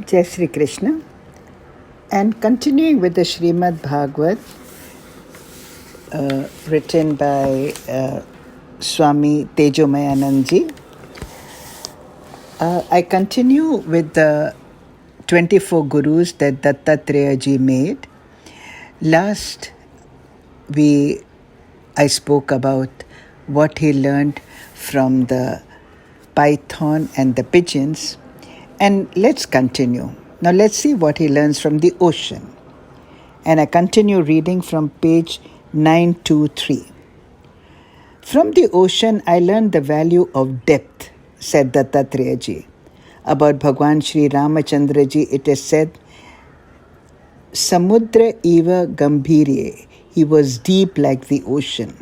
Jai Sri Krishna. And continuing with the Srimad Bhagavad, written by Swami Tejomayanandji, I continue with the 24 gurus that Dattatreya ji made. Last, I spoke about what he learned from the python and the pigeons. And let's continue. Now let's see what he learns from the ocean. And I continue reading from page 923. From the ocean, I learned the value of depth, said Dattatreya ji. About Bhagwan Sri Ramachandra ji, it is said, Samudra eva gambhirye, he was deep like the ocean.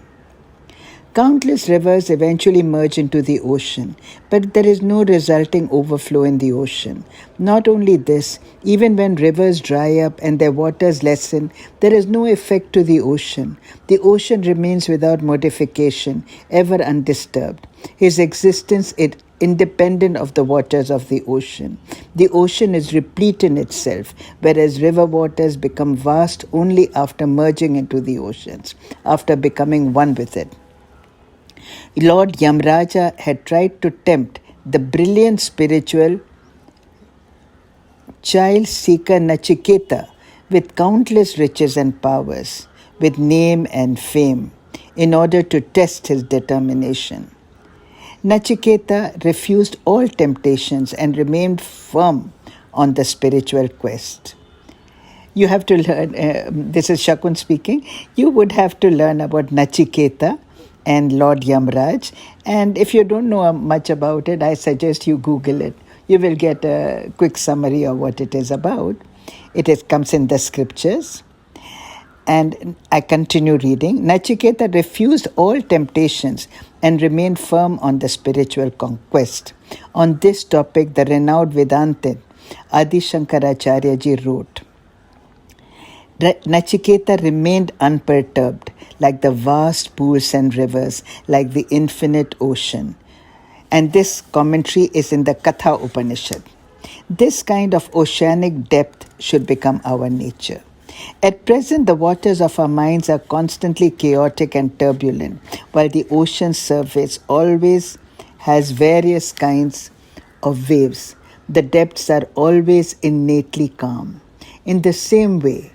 Countless rivers eventually merge into the ocean, but there is no resulting overflow in the ocean. Not only this, even when rivers dry up and their waters lessen, there is no effect to the ocean. The ocean remains without modification, ever undisturbed. His existence is independent of the waters of the ocean. The ocean is replete in itself, whereas river waters become vast only after merging into the oceans, after becoming one with it. Lord Yamraja had tried to tempt the brilliant spiritual child seeker Nachiketa with countless riches and powers, with name and fame, in order to test his determination. Nachiketa refused all temptations and remained firm on the spiritual quest. You have to learn, this is Shakun speaking, you would have to learn about Nachiketa and Lord Yamraj. And if you don't know much about it, I suggest you Google it. You will get a quick summary of what it is about. Comes in the scriptures. And I continue reading. Nachiketa refused all temptations and remained firm on the spiritual conquest. On this topic, the renowned Vedantin Adi Shankaracharya ji wrote, Nachiketa remained unperturbed, like the vast pools and rivers, like the infinite ocean. And this commentary is in the Katha Upanishad. This kind of oceanic depth should become our nature. At present, the waters of our minds are constantly chaotic and turbulent, while the ocean's surface always has various kinds of waves. The depths are always innately calm. In the same way,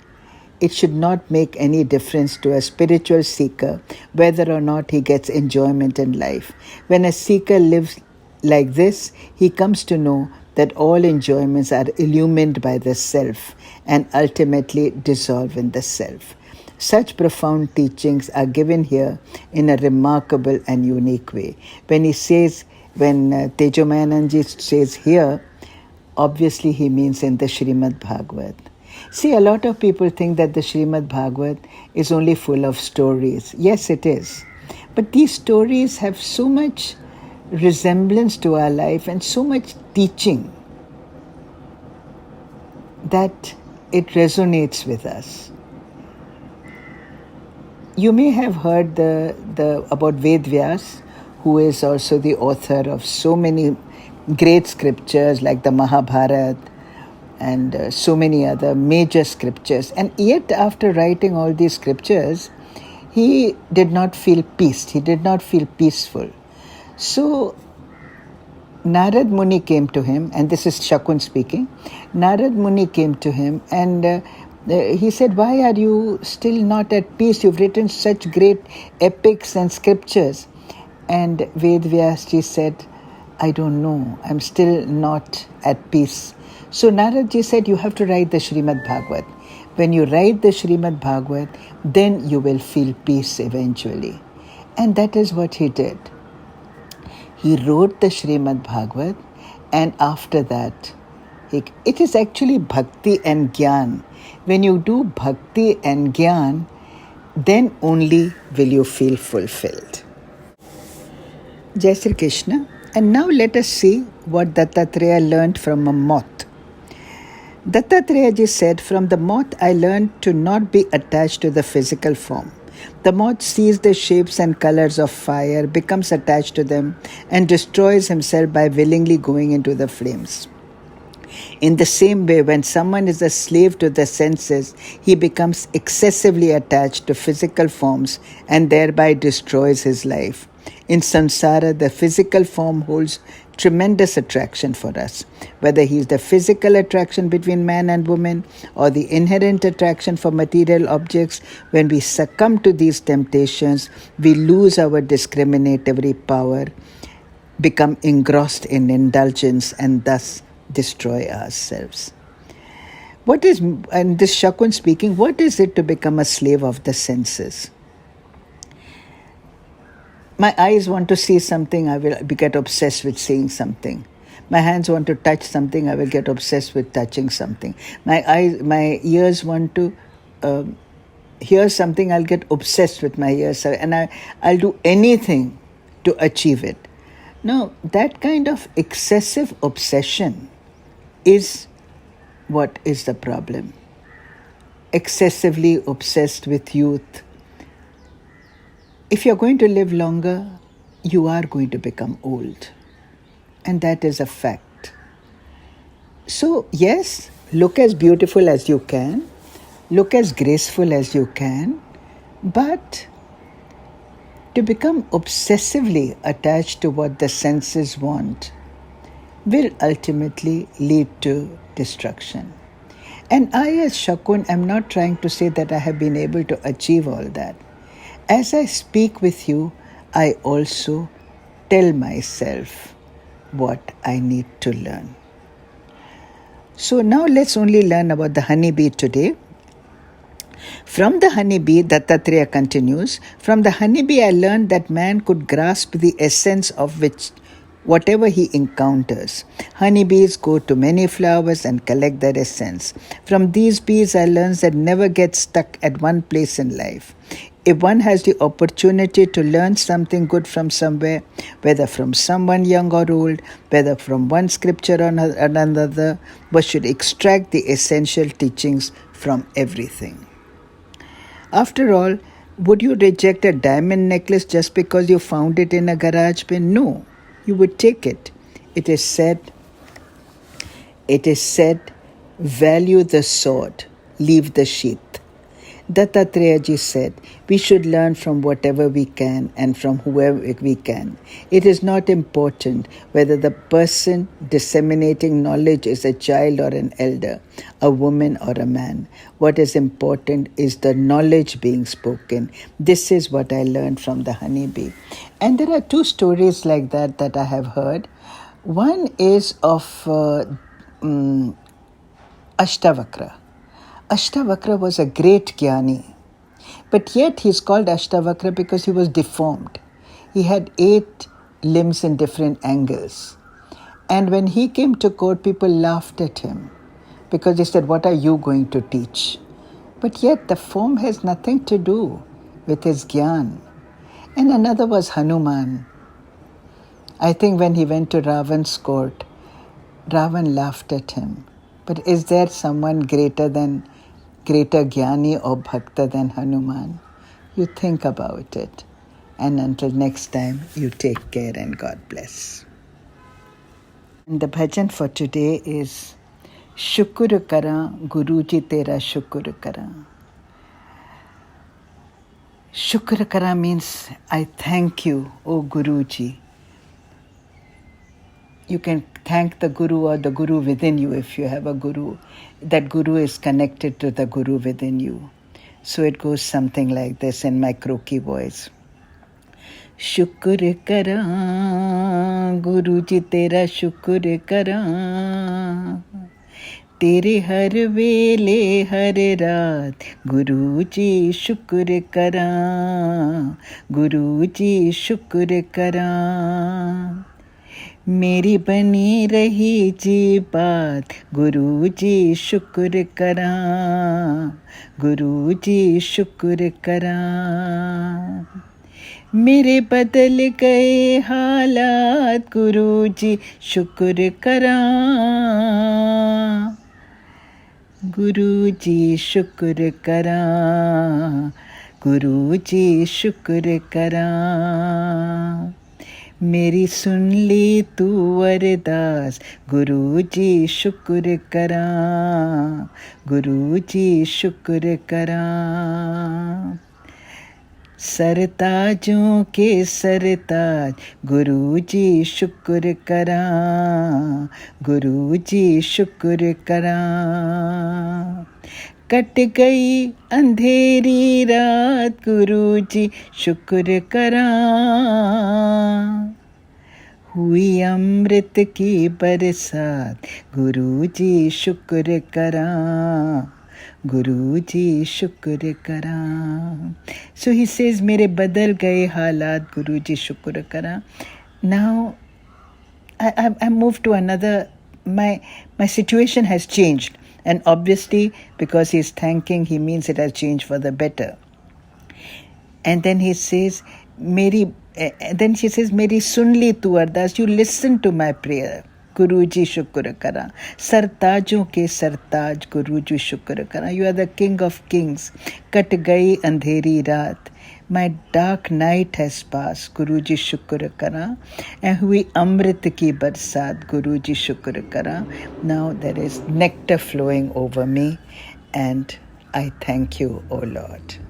it should not make any difference to a spiritual seeker whether or not he gets enjoyment in life. When a seeker lives like this, he comes to know that all enjoyments are illumined by the self and ultimately dissolve in the self. Such profound teachings are given here in a remarkable and unique way. When Tejomayanandji says here, obviously he means in the Srimad Bhagavad. See, a lot of people think that the Srimad Bhagavad is only full of stories. Yes, it is. But these stories have so much resemblance to our life and so much teaching that it resonates with us. You may have heard about Ved Vyas, who is also the author of so many great scriptures like the Mahabharata, and so many other major scriptures. And yet, after writing all these scriptures, he did not feel peace. He did not feel peaceful. So, Narad Muni came to him, and this is Shakun speaking. Narad Muni came to him and he said, why are you still not at peace? You've written such great epics and scriptures. And Ved Vyasji said, I don't know. I'm still not at peace. So Naradji said, you have to write the Srimad Bhagavad. When you write the Srimad Bhagavad, then you will feel peace eventually. And that is what he did. He wrote the Srimad Bhagavad, and after that, it is actually bhakti and gyan. When you do bhakti and gyan, then only will you feel fulfilled. Jai Sri Krishna. And now let us see what Dattatreya learned from a moth. Dattatreya ji said, from the moth I learned to not be attached to the physical form. The moth sees the shapes and colors of fire, becomes attached to them, and destroys himself by willingly going into the flames. In the same way, when someone is a slave to the senses, he becomes excessively attached to physical forms and thereby destroys his life. In samsara, the physical form holds tremendous attraction for us, whether he is the physical attraction between man and woman or the inherent attraction for material objects. When we succumb to these temptations, we lose our discriminatory power, become engrossed in indulgence, and thus destroy ourselves. What is, and this Shakun speaking, what is it to become a slave of the senses? My eyes want to see something, I will get obsessed with seeing something. My hands want to touch something, I will get obsessed with touching something. My ears want to hear something, I'll get obsessed with my ears, and I'll do anything to achieve it. Now, that kind of excessive obsession is what is the problem. Excessively obsessed with youth. If you're going to live longer, you are going to become old. And that is a fact. So, yes, look as beautiful as you can, look as graceful as you can, but to become obsessively attached to what the senses want will ultimately lead to destruction. And I, as Shakun, am not trying to say that I have been able to achieve all that. As I speak with you, I also tell myself what I need to learn. So now let's only learn about the honeybee today. From the honeybee, Dattatreya continues, from the honeybee I learned that man could grasp the essence of which whatever he encounters. Honeybees go to many flowers and collect their essence. From these bees I learned that never get stuck at one place in life. If one has the opportunity to learn something good from somewhere, whether from someone young or old, whether from one scripture or another, one should extract the essential teachings from everything. After all, would you reject a diamond necklace just because you found it in a garage bin? No, you would take it. It is said, value the sword, leave the sheath. Dattatreya ji said, we should learn from whatever we can and from whoever we can. It is not important whether the person disseminating knowledge is a child or an elder, a woman or a man. What is important is the knowledge being spoken. This is what I learned from the honeybee. And there are two stories like that I have heard. One is of Ashtavakra. Ashtavakra was a great Jnani, but yet he's called Ashtavakra because he was deformed. He had 8 limbs in different angles. And when he came to court, people laughed at him because they said, what are you going to teach? But yet the form has nothing to do with his Gyan. And another was Hanuman. I think when he went to Ravan's court, Ravan laughed at him. But is there someone greater Jnani or Bhakta than Hanuman? You think about it. And until next time, you take care and God bless. And the bhajan for today is Shukr Kara Guruji Tera Shukr Kara. Shukr Kara means I thank you, O Guruji. You can thank the Guru or the Guru within you if you have a Guru. That Guru is connected to the Guru within you. So it goes something like this in my croaky voice. Shukr kara, Guruji tera shukr kara. Tere har vele har raat, Guruji shukr kara. Guruji shukr kara. मेरी बनी रही जी बात गुरुजी शुक्र करा गुरुजी शुक्र करा मेरे बदल गए हालात गुरुजी शुक्र करा गुरुजी शुक्र करा गुरुजी शुक्र करा मेरी सुन ली तू अरदास गुरु जी शुक्र करा, गुरु जी शुक्र करा। सरताजों के सरताज गुरु जी शुक्र करा, गुरु जी शुक्र करा। कट गई अंधेरी रात गुरु जी शुक्र करा, हुई अमृत की बरसात गुरु जी शुक्र करा, गुरु जी शुक्र करा। So he says मेरे बदल गए हालात गुरु जी शुक्र करा. Now I moved to another, my situation has changed, and obviously because he's thanking, he means it has changed for the better. And then he says then she says मेरी सुन ली तू अरदास, you listen to my prayer गुरु जी शुक्र करा। सरताजों के सरताज गुरु जी शुक्र करा, you are the king of kings। Cut गई अंधेरी रात, my dark night has passed गुरु जी शुक्र करा, and हुई अमृत की बरसात गुरु जी शुक्र करा। Now there is nectar flowing over me and I thank you, O Lord।